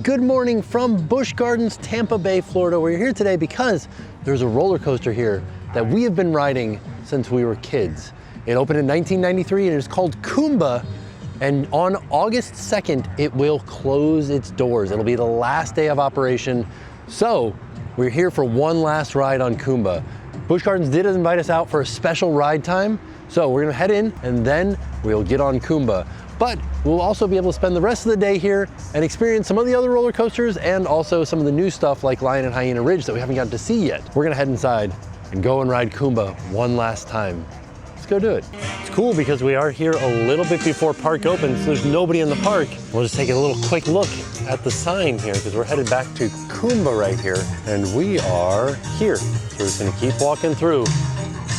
Good morning from Busch Gardens, Tampa Bay, Florida. We're here today because there's a roller coaster here that we have been riding since we were kids. It opened in 1993 and it's called Kumba. And on August 2nd, it will close its doors. It'll be the last day of operation. So we're here for one last ride on Kumba. Busch Gardens did invite us out for a special ride time. So we're gonna head in and then we'll get on Kumba. But we'll also be able to spend the rest of the day here and experience some of the other roller coasters and also some of the new stuff like Lion and Hyena Ridge that we haven't gotten to see yet. We're gonna head inside and go and ride Kumba one last time. Let's go do it. It's cool because we are here a little bit before park opens, so there's nobody in the park. We'll just take a little quick look at the sign here because we're headed back to Kumba right here, and we are here. So we're just gonna keep walking through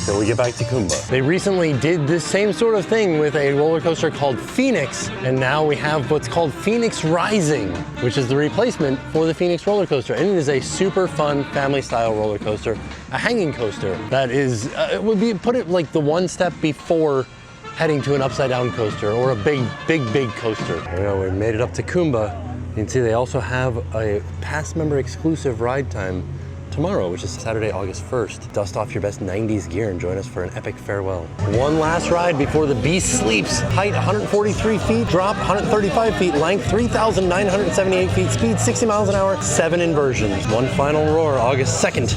till we get back to Kumba. They recently did this same sort of thing with a roller coaster called Phoenix, and now we have what's called Phoenix Rising, which is the replacement for the Phoenix roller coaster. And it is a super fun family style roller coaster, a hanging coaster that is, it would be, put it like the one step before heading to an upside down coaster or a big coaster. There we go, we made it up to Kumba. You can see they also have a past member exclusive ride time tomorrow, which is Saturday, August 1st. Dust off your best 90s gear and join us for an epic farewell. One last ride before the beast sleeps. Height 143 feet, drop 135 feet, length 3,978 feet, speed 60 miles an hour, 7 inversions. One final roar, August 2nd,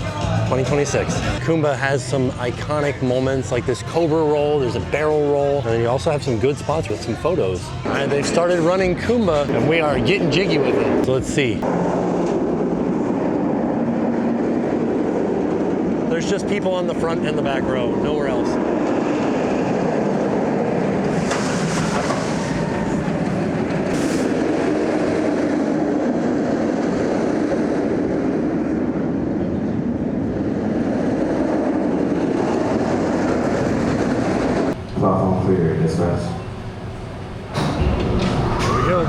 2026. Kumba has some iconic moments like this cobra roll, there's a barrel roll, and then you also have some good spots with some photos. All right, they've started running Kumba and we are getting jiggy with it. So let's see. There's just people on the front and the back row, nowhere else. Platform clear, dispatch. Here we go.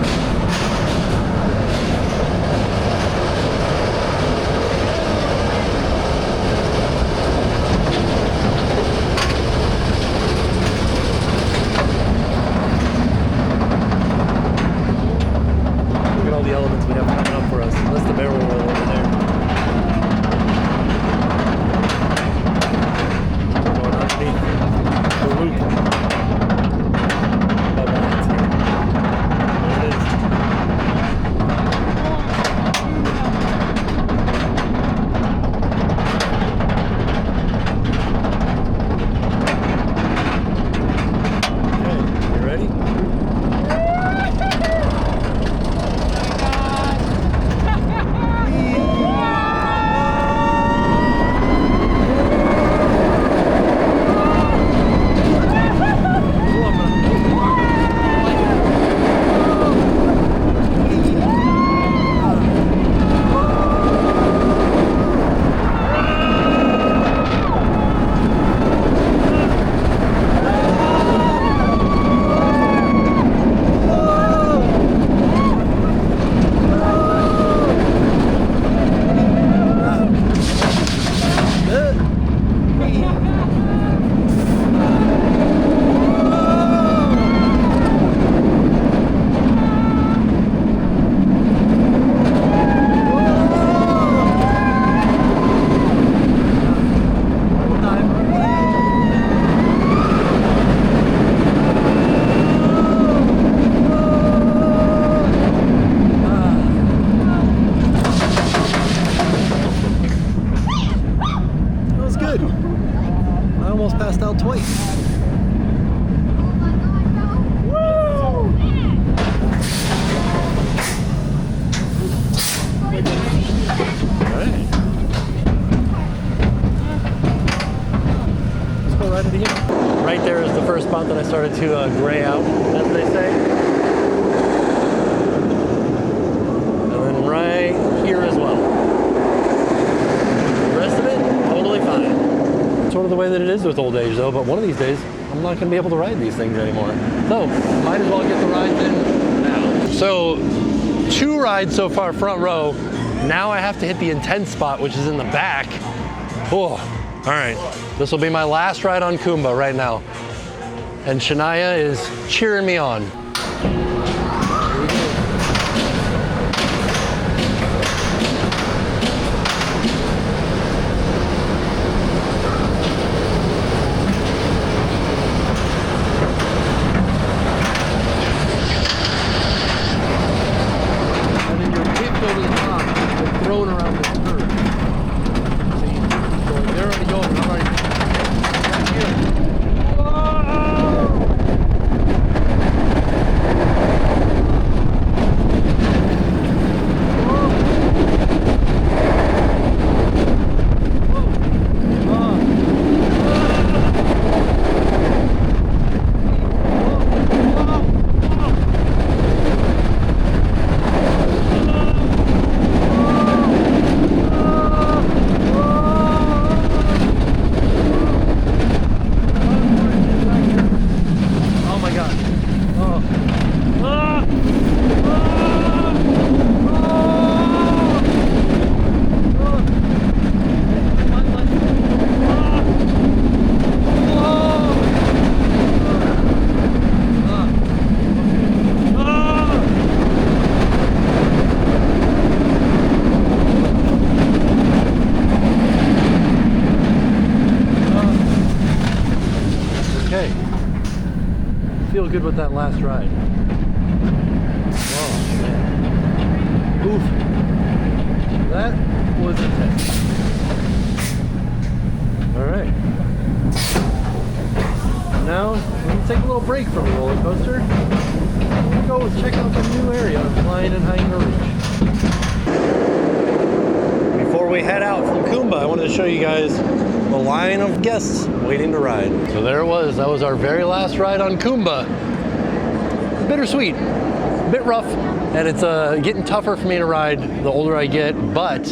The elements we have coming up for us. That's the barrel roll over there. Going underneath the loop. Above the lights here. There it is. Okay, you ready? I almost passed out twice. Alright. Let's go ride it again. Right there is the first spot that I started to gray out, as they say. And then right here as well. The rest of it, totally fine. Sort of the way that it is with old age though, but one of these days I'm not going to be able to ride these things anymore. So might as well get the rides in now. So 2 rides so far front row. Now I have to hit the intense spot, which is in the back. Oh, all right. This will be my last ride on Kumba right now. And Shania is cheering me on. drone around this curve. See? So they're already going. I'm already right here. Feel good with that last ride. Oh man. Oof. That was intense. Alright. Now, we're going to take a little break from the roller coaster. We're going to go check out the new area of Hyena and Hyena Ridge. Before we head out from Kumba, I wanted to show you guys the line of guests waiting to ride. So there it was. That was our very last ride on Kumba. Bittersweet, a bit rough, and it's getting tougher for me to ride the older I get, but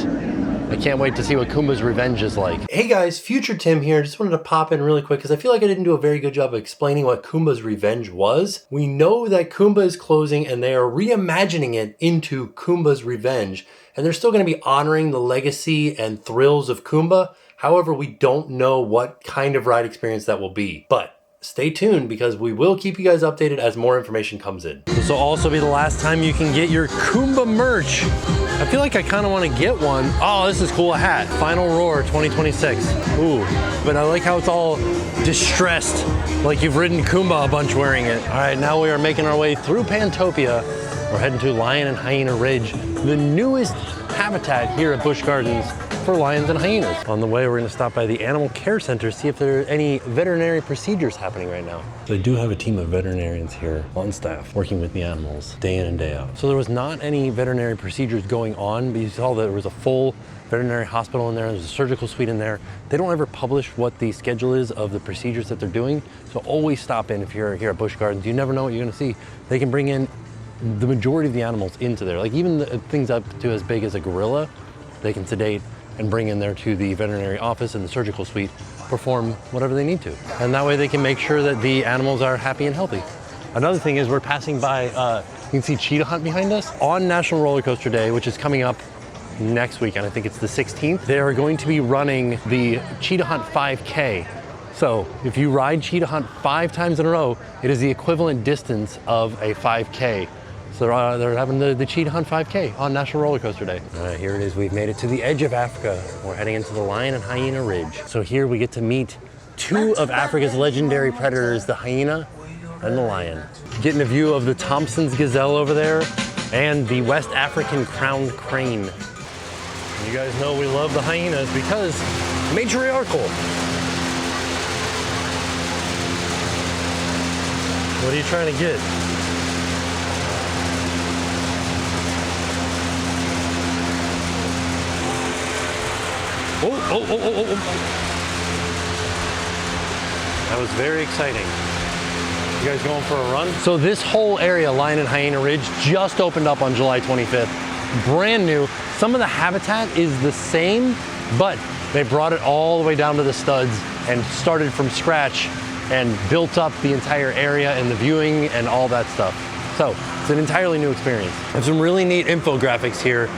I can't wait to see what Kumba's Revenge is like. Hey guys, Future Tim here. Just wanted to pop in really quick because I feel like I didn't do a very good job of explaining what Kumba's Revenge was. We know that Kumba is closing and they are reimagining it into Kumba's Revenge, and they're still going to be honoring the legacy and thrills of Kumba. However, we don't know what kind of ride experience that will be, but stay tuned because we will keep you guys updated as more information comes in. This will also be the last time you can get your Kumba merch. I feel like I kind of want to get one. Oh, this is cool, a hat. Final Roar 2026. Ooh, but I like how it's all distressed, like you've ridden Kumba a bunch wearing it. All right, now we are making our way through Pantopia. We're heading to Lion and Hyena Ridge, the newest habitat here at Busch Gardens for lions and hyenas. On the way, we're gonna stop by the animal care center, see if there are any veterinary procedures happening right now. They do have a team of veterinarians here on staff working with the animals day in and day out. So there was not any veterinary procedures going on, but you saw that there was a full veterinary hospital in there, there's a surgical suite in there. They don't ever publish what the schedule is of the procedures that they're doing, so always stop in if you're here at Busch Gardens. You never know what you're gonna see. They can bring in the majority of the animals into there. Like even the things up to as big as a gorilla, they can sedate and bring in there to the veterinary office and the surgical suite, perform whatever they need to. And that way they can make sure that the animals are happy and healthy. Another thing is we're passing by, you can see Cheetah Hunt behind us. On National Roller Coaster Day, which is coming up next weekend, I think it's the 16th, they are going to be running the Cheetah Hunt 5K. So if you ride Cheetah Hunt 5 times in a row, it is the equivalent distance of a 5K. So they're having the Cheetah Hunt 5K on National Roller Coaster Day. All right, here it is. We've made it to the edge of Africa. We're heading into the Lion and Hyena Ridge. So here we get to meet two of Africa's legendary predators, the hyena and the lion. Getting a view of the Thompson's gazelle over there and the West African crowned crane. You guys know we love the hyenas because matriarchal. What are you trying to get? Oh. That was very exciting. You guys going for a run? So this whole area, Lion and Hyena Ridge, just opened up on July 25th. Brand new. Some of the habitat is the same, but they brought it all the way down to the studs and started from scratch and built up the entire area and the viewing and all that stuff. So it's an entirely new experience. There's some really neat infographics here.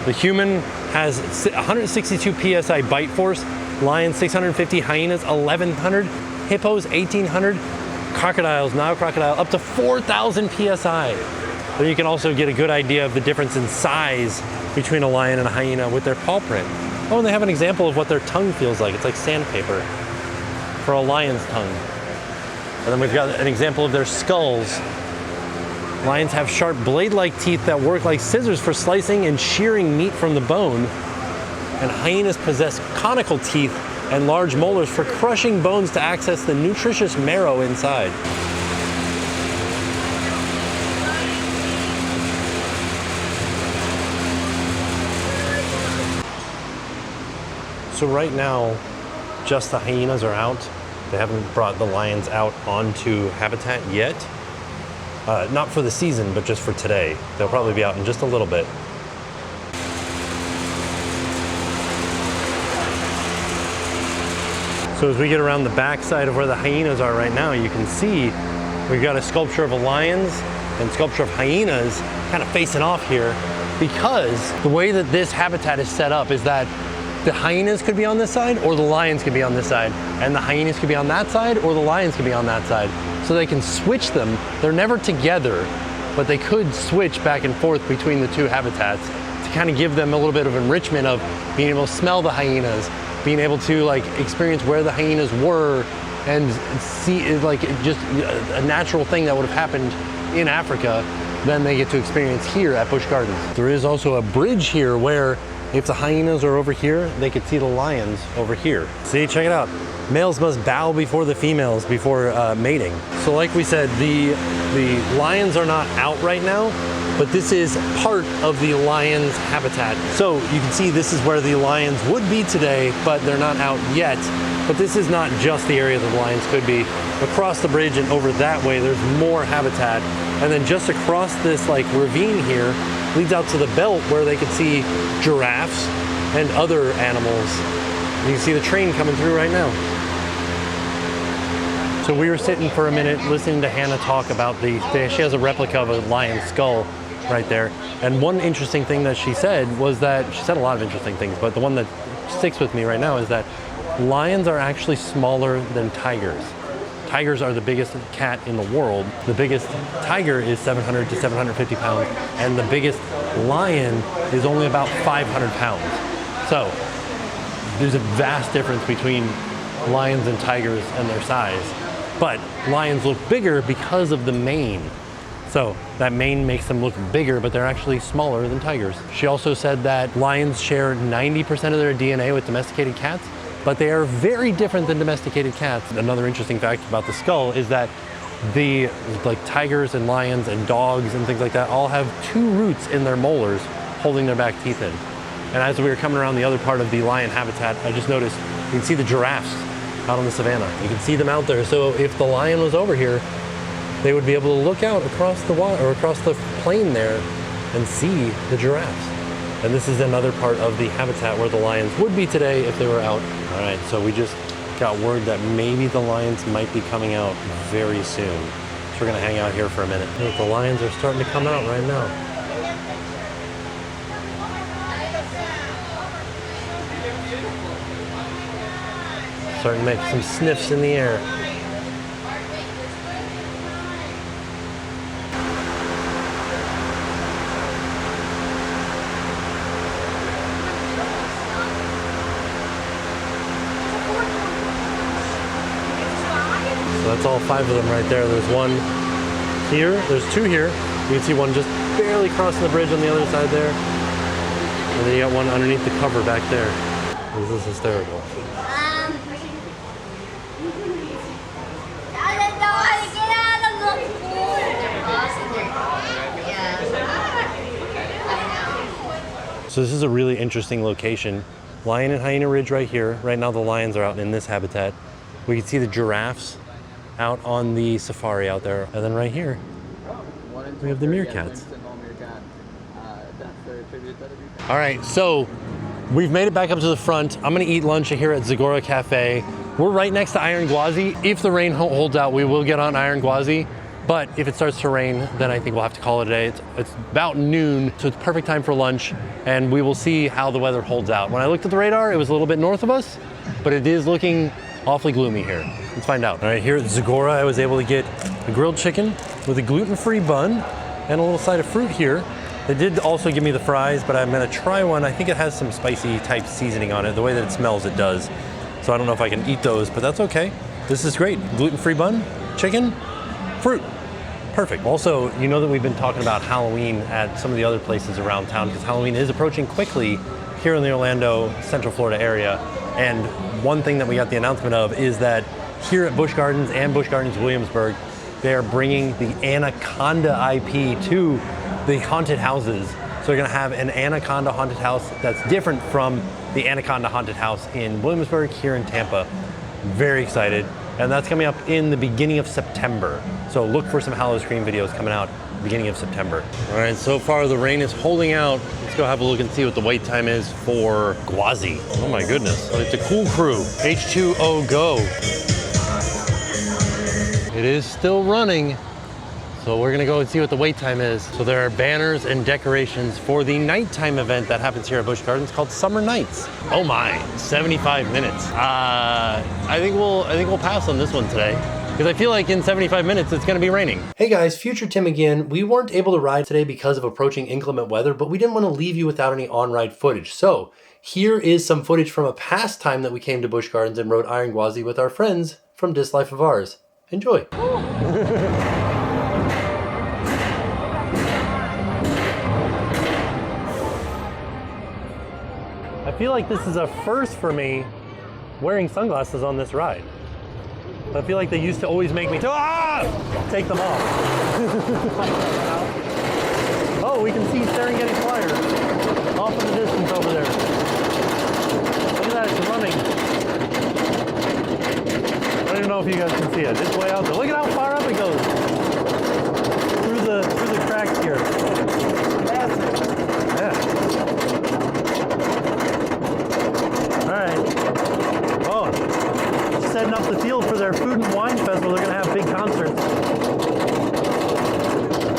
The human has 162 PSI bite force, lions 650, hyenas 1100, hippos 1800, crocodiles, Nile crocodile up to 4,000 PSI. So you can also get a good idea of the difference in size between a lion and a hyena with their paw print. Oh, and they have an example of what their tongue feels like. It's like sandpaper for a lion's tongue. And then we've got an example of their skulls Lions have sharp blade-like teeth that work like scissors for slicing and shearing meat from the bone. And hyenas possess conical teeth and large molars for crushing bones to access the nutritious marrow inside. So right now, just the hyenas are out. They haven't brought the lions out onto habitat yet. Not for the season, but just for today. They'll probably be out in just a little bit. So as we get around the back side of where the hyenas are right now, you can see we've got a sculpture of lions and sculpture of hyenas kind of facing off here, because the way that this habitat is set up is that the hyenas could be on this side or the lions could be on this side, and the hyenas could be on that side or the lions could be on that side. So they can switch them. They're never together, but they could switch back and forth between the two habitats to kind of give them a little bit of enrichment of being able to smell the hyenas, being able to like experience where the hyenas were and see like just a natural thing that would have happened in Africa, then they get to experience here at Busch Gardens. There is also a bridge here where if the hyenas are over here, they could see the lions over here. See, check it out. Males must bow before the females before mating. So like we said, the lions are not out right now, but this is part of the lion's habitat. So you can see this is where the lions would be today, but they're not out yet. But this is not just the area that the lions could be. Across the bridge and over that way, there's more habitat. And then just across this like ravine here, leads out to the belt where they could see giraffes and other animals. You can see the train coming through right now. So we were sitting for a minute listening to Hannah talk about she has a replica of a lion's skull right there. And one interesting thing that she said was that, she said a lot of interesting things, but the one that sticks with me right now is that lions are actually smaller than tigers. Tigers are the biggest cat in the world. The biggest tiger is 700 to 750 pounds, and the biggest lion is only about 500 pounds. So there's a vast difference between lions and tigers and their size. But lions look bigger because of the mane. So that mane makes them look bigger, but they're actually smaller than tigers. She also said that lions share 90% of their DNA with domesticated cats, but they are very different than domesticated cats. Another interesting fact about the skull is that the tigers and lions and dogs and things like that all have two roots in their molars holding their back teeth in. And as we were coming around the other part of the lion habitat, I just noticed you can see the giraffes out on the savannah. You can see them out there. So if the lion was over here, they would be able to look out across the water or across the plain there and see the giraffes. And this is another part of the habitat where the lions would be today if they were out. All right, so we just got word that maybe the lions might be coming out very soon. So we're gonna hang out here for a minute. Look, the lions are starting to come out right now. Starting to make some sniffs in the air. So that's all 5 of them right there. There's one here, there's 2 here. You can see one just barely crossing the bridge on the other side there. And then you got one underneath the cover back there. This is hysterical. So this is a really interesting location. Lion and Hyena Ridge right here. Right now the lions are out in this habitat. We can see the giraffes out on the safari out there. And then right here, we have the meerkats. All right, so we've made it back up to the front. I'm gonna eat lunch here at Zagora Cafe. We're right next to Iron Gwazi. If the rain holds out, we will get on Iron Gwazi. But if it starts to rain, then I think we'll have to call it a day. It's about noon, so it's perfect time for lunch, and we will see how the weather holds out. When I looked at the radar, it was a little bit north of us, but it is looking awfully gloomy here. Let's find out. All right, here at Zagora, I was able to get a grilled chicken with a gluten-free bun and a little side of fruit here. They did also give me the fries, but I'm gonna try one. I think it has some spicy type seasoning on it. The way that it smells, it does. So I don't know if I can eat those, but that's okay. This is great. Gluten-free bun, chicken, fruit. Perfect. Also, you know that we've been talking about Halloween at some of the other places around town because Halloween is approaching quickly here in the Orlando, Central Florida area. And one thing that we got the announcement of is that here at Busch Gardens and Busch Gardens Williamsburg, they are bringing the Anaconda IP to the haunted houses. So they're gonna have an Anaconda haunted house that's different from the Anaconda haunted house in Williamsburg here in Tampa. Very excited. And that's coming up in the beginning of September. So look for some Hallow Scream videos coming out beginning of September. All right, so far the rain is holding out. Let's go have a look and see what the wait time is for Gwazi. Oh my goodness, it's a cool crew. H2O go. It is still running. So we're gonna go and see what the wait time is. So there are banners and decorations for the nighttime event that happens here at Busch Gardens called Summer Nights. Oh my, 75 minutes. I think we'll pass on this one today because I feel like in 75 minutes it's gonna be raining. Hey guys, Future Tim again. We weren't able to ride today because of approaching inclement weather, but we didn't want to leave you without any on-ride footage. So here is some footage from a past time that we came to Busch Gardens and rode Iron Gwazi with our friends from This Life of Ours. Enjoy. I feel like this is a first for me wearing sunglasses on this ride. I feel like they used to always make me take them off. Oh, we can see Serengeti Flyer off in the distance over there. Look at that, it's running. I don't even know if you guys can see it. It's way out there. Look at how far up it goes. Through the tracks here. Massive. Yeah. Alright. Oh, setting up the field for their food and wine festival. They're going to have big concerts.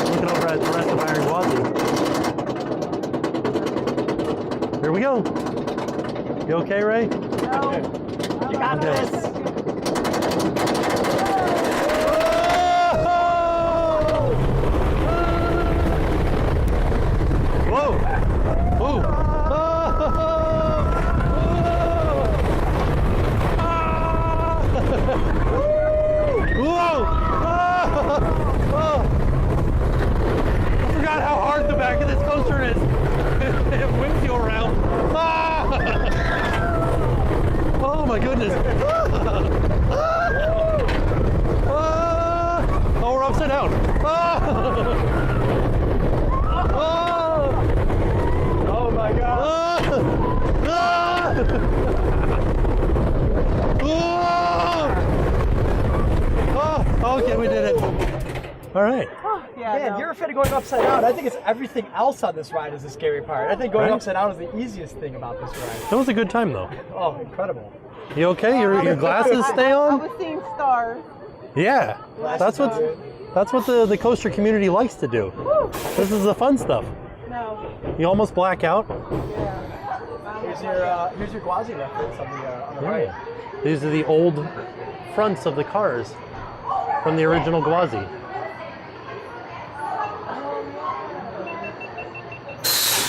Looking over at the rest of Iron Gwazi. Here we go. You okay, Ray? No. You got this. Whoa! Ooh! I forgot how hard the back of this coaster is. It whips you around. Oh my goodness. Oh, we're upside down. Oh my God. Okay, we did it. All right. Yeah, Man, you're afraid of going upside down. I think it's everything else on this ride is the scary part. I think going Right? upside down is the easiest thing about this ride. That was a good time though. Oh, incredible. You okay? Your glasses stay I on? was seeing stars. Yeah. That's what the coaster community likes to do. This is the fun stuff. No. You almost black out. Yeah. Here's your Gwazi reference on the right. These are the old fronts of the cars from the original Gwazi.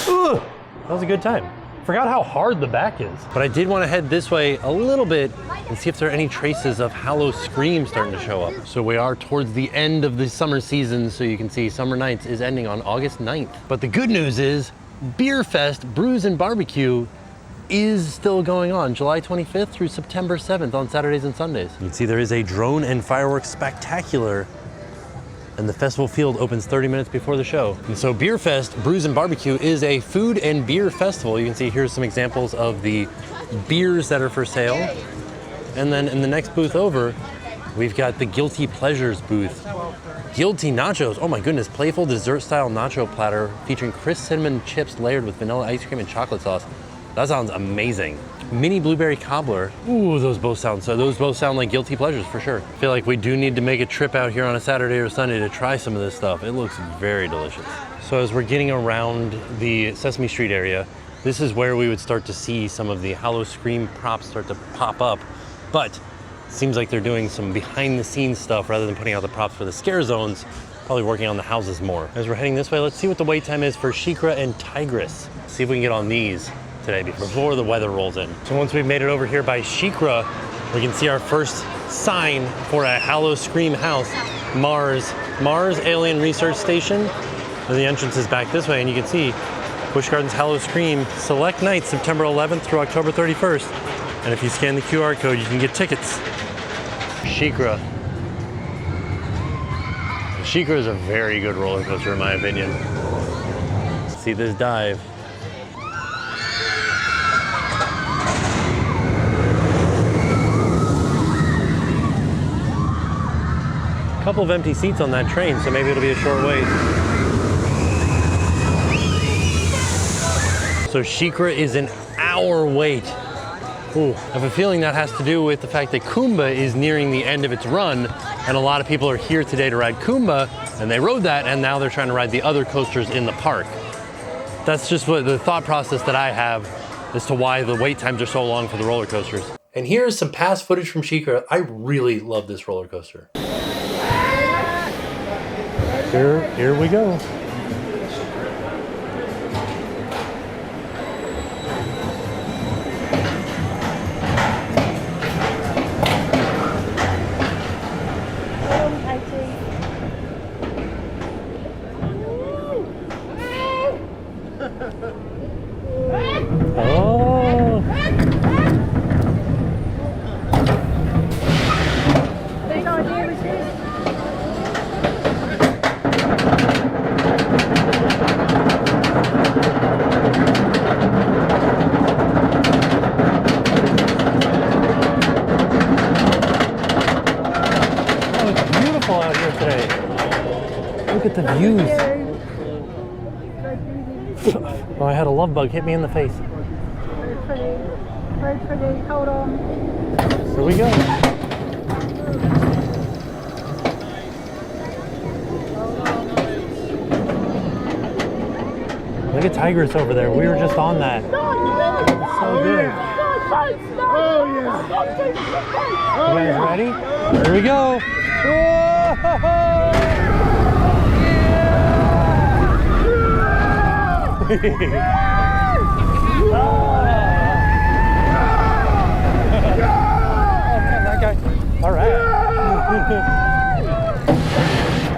Ooh, that was a good time. Forgot how hard the back is. But I did want to head this way a little bit and see if there are any traces of Hallow Scream starting to show up. So we are towards the end of the summer season, so you can see Summer Nights is ending on August 9th. But the good news is Beer Fest Brews and Barbecue is still going on July 25th through September 7th on Saturdays and Sundays. You can see there is a drone and fireworks spectacular, and the festival field opens 30 minutes before the show. And so Beer Fest Brews and Barbecue is a food and beer festival. You can see here's some examples of the beers that are for sale. And then in the next booth over, we've got the Guilty Pleasures booth. Guilty Nachos, oh my goodness, playful dessert style nacho platter featuring crisp cinnamon chips layered with vanilla ice cream and chocolate sauce. That sounds amazing. Mini blueberry cobbler. Ooh, those both sound like guilty pleasures for sure. I feel like we do need to make a trip out here on a Saturday or Sunday to try some of this stuff. It looks very delicious. So as we're getting around the Sesame Street area, this is where we would start to see some of the Hallow Scream props start to pop up. But it seems like they're doing some behind the scenes stuff rather than putting out the props for the scare zones, probably working on the houses more. As we're heading this way, let's see what the wait time is for Shikra and Tigress. See if we can get on these today before the weather rolls in. So once we've made it over here by Shikra, we can see our first sign for a Hallow Scream house, Mars Mars Alien Research Station. And the entrance is back this way, and you can see Busch Gardens Hallow Scream select nights September 11th through October 31st. And if you scan the QR code, you can get tickets. SheiKra. SheiKra is a very good roller coaster in my opinion. See this dive. A couple of empty seats on that train, so maybe it'll be a short wait. So SheiKra is an hour wait. Ooh, I have a feeling that has to do with the fact that Kumba is nearing the end of its run, and a lot of people are here today to ride Kumba, and they rode that, and now they're trying to ride the other coasters in the park. That's just what the thought process that I have as to why the wait times are so long for the roller coasters. And here's some past footage from SheiKra. I really love this roller coaster. Here we go. Oh. Out here today. Look at the views. Oh, I had a love bug hit me in the face. Very pretty. Very pretty. Hold on. Here we go. Look at Tigress over there. We were just on that. So good. Oh, yeah. You guys ready? Here we go. Whoa! All right.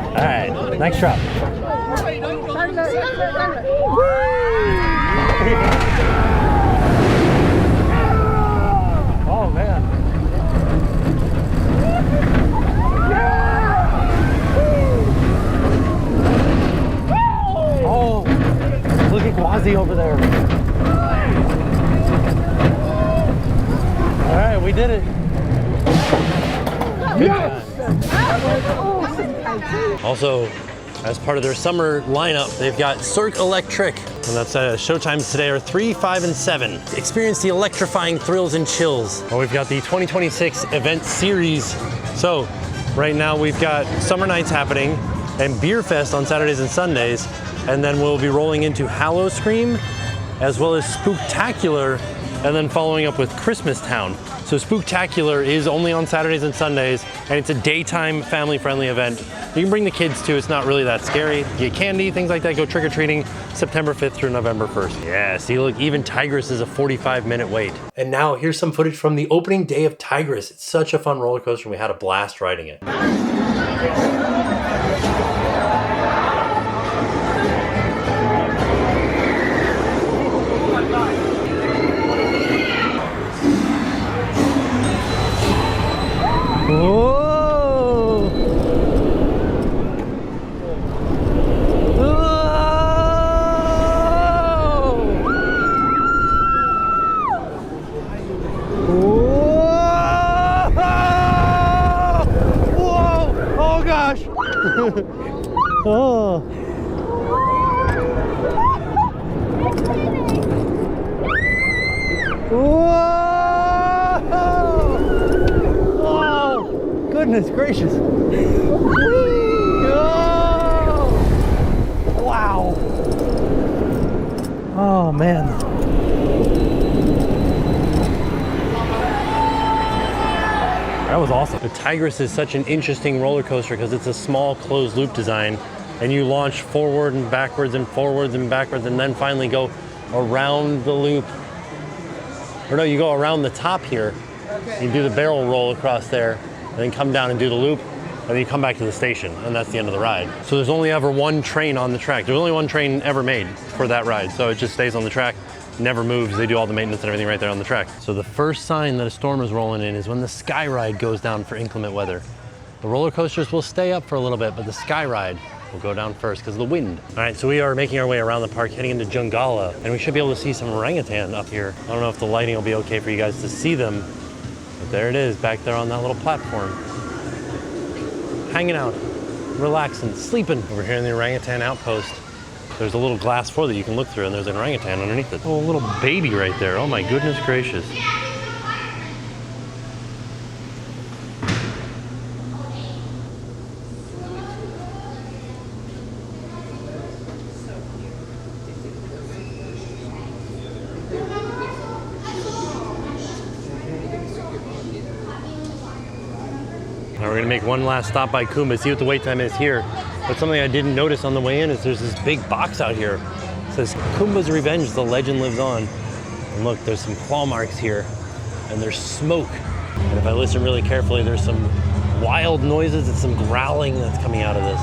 All right, next drop. Oh, man. Oh, look at Gwazi over there. All right, we did it. Good time. Also, as part of their summer lineup, they've got Cirque Electric, and that's showtimes today are 3, 5, and 7. Experience the electrifying thrills and chills. Well, we've got the 2026 event series. So right now we've got summer nights happening and Beer Fest on Saturdays and Sundays, and then we'll be rolling into Hallow Scream as well as Spooktacular, and then following up with Christmas Town. So Spooktacular is only on Saturdays and Sundays, and it's a daytime family-friendly event. You can bring the kids too, it's not really that scary. Get candy, things like that, go trick-or-treating September 5th through November 1st. Yeah, see, look, even Tigress is a 45-minute wait. And now here's some footage from the opening day of Tigress. It's such a fun roller coaster, and we had a blast riding it. Whoa! Oh. Whoa! Oh, goodness gracious. Oh. Wow. Oh, man. That was awesome. The Tigress is such an interesting roller coaster because it's a small closed loop design, and you launch forward and backwards and forwards and backwards, and then finally go around the loop. Or no, you go around the top here. You do the barrel roll across there, and then come down and do the loop, and then you come back to the station, and that's the end of the ride. So there's only ever one train on the track. There's only one train ever made for that ride, so it just stays on the track, never moves. They do all the maintenance and everything right there on the track. So the first sign that a storm is rolling in is when the sky ride goes down for inclement weather. The roller coasters will stay up for a little bit, but the sky ride will go down first because of the wind. All right, so we are making our way around the park, heading into Jungala, and we should be able to see some orangutan up here. I don't know if the lighting will be okay for you guys to see them, but there it is, back there on that little platform. Hanging out, relaxing, sleeping. Over here in the orangutan outpost, there's a little glass floor that you can look through, and there's an orangutan underneath it. Oh, a little baby right there. Oh my goodness gracious. Now we're gonna make one last stop by Kumba, see what the wait time is here. But something I didn't notice on the way in is there's this big box out here. It says Kumba's Revenge, the legend lives on. And look, there's some claw marks here, and there's smoke. And if I listen really carefully, there's some wild noises and some growling that's coming out of this.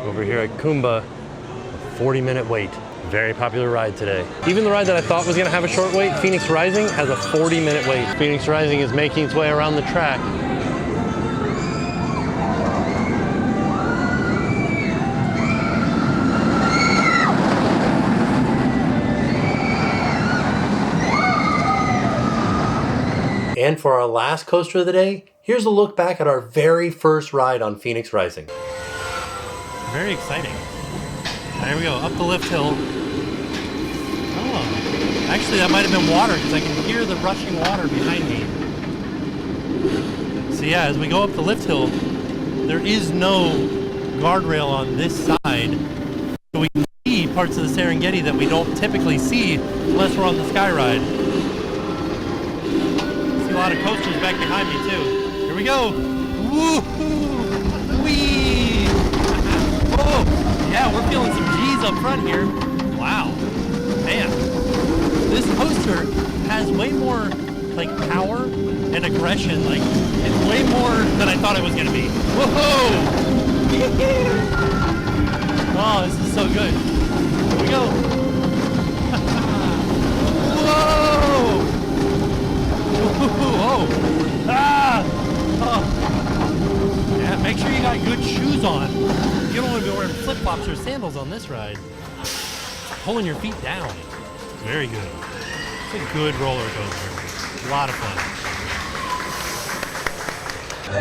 Over here at Kumba, a 40-minute wait. Very popular ride today. Even the ride that I thought was gonna have a short wait, Phoenix Rising, has a 40-minute wait. Phoenix Rising is making its way around the track. And for our last coaster of the day, here's a look back at our very first ride on Phoenix Rising. Very exciting. There we go, up the lift hill. Oh, actually that might have been water because I can hear the rushing water behind me. So yeah, as we go up the lift hill, there is no guardrail on this side. So we can see parts of the Serengeti that we don't typically see unless we're on the sky ride. A lot of coasters back behind me too. Here we go. Woo-hoo! Whee! Oh, yeah, we're feeling some G's up front here. Wow, man, this coaster has way more like power and aggression. Like it's way more than I thought it was gonna be. Whoa! Oh, this is so good. Here we go. Whoa! Oh! Ah! Oh. Yeah, make sure you got good shoes on. You don't want to be wearing flip-flops or sandals on this ride. Pulling your feet down. Very good. It's a good roller coaster. A lot of fun.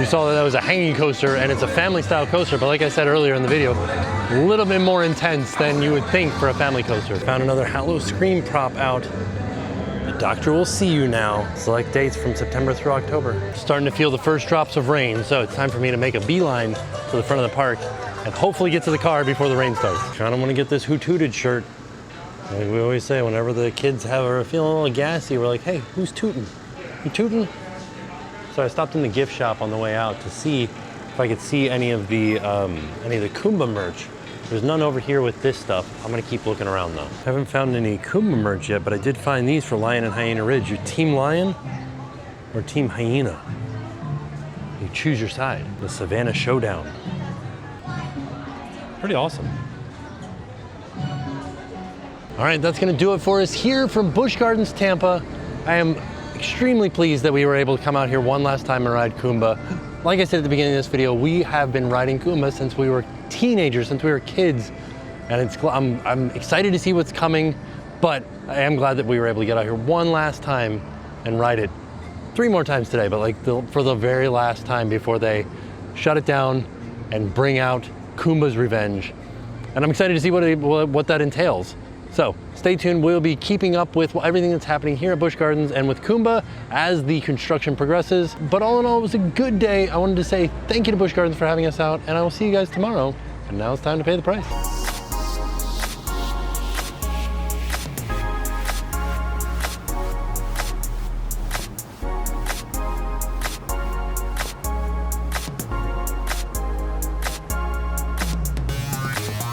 You saw that was a hanging coaster, and it's a family-style coaster, but like I said earlier in the video, a little bit more intense than you would think for a family coaster. Found another Hallow Scream prop out. Doctor Will See You now. Select dates from September through October. Starting to feel the first drops of rain, so it's time for me to make a beeline to the front of the park and hopefully get to the car before the rain starts. Kind of want to get this Who Tooted shirt. Like we always say, whenever the kids are feeling a little gassy, we're like, hey, who's tooting? You tooting? So I stopped in the gift shop on the way out to see if I could see any of the Kumba merch. There's none over here with this stuff. I'm gonna keep looking around though. Haven't found any Kumba merch yet, but I did find these for Lion and Hyena Ridge. You Team Lion or Team Hyena? You choose your side. The Savannah Showdown. Pretty awesome. All right, that's gonna do it for us here from Busch Gardens, Tampa. I am extremely pleased that we were able to come out here one last time and ride Kumba. Like I said at the beginning of this video, we have been riding Kumba since we were teenagers, since we were kids, and I'm excited to see what's coming, but I am glad that we were able to get out here one last time and ride it 3 more times today, but like for the very last time before they shut it down and bring out Kumba's Revenge. And I'm excited to see what that entails. So stay tuned. We'll be keeping up with everything that's happening here at Busch Gardens and with Kumba as the construction progresses. But all in all, it was a good day. I wanted to say thank you to Busch Gardens for having us out, and I will see you guys tomorrow. And now it's time to pay the price.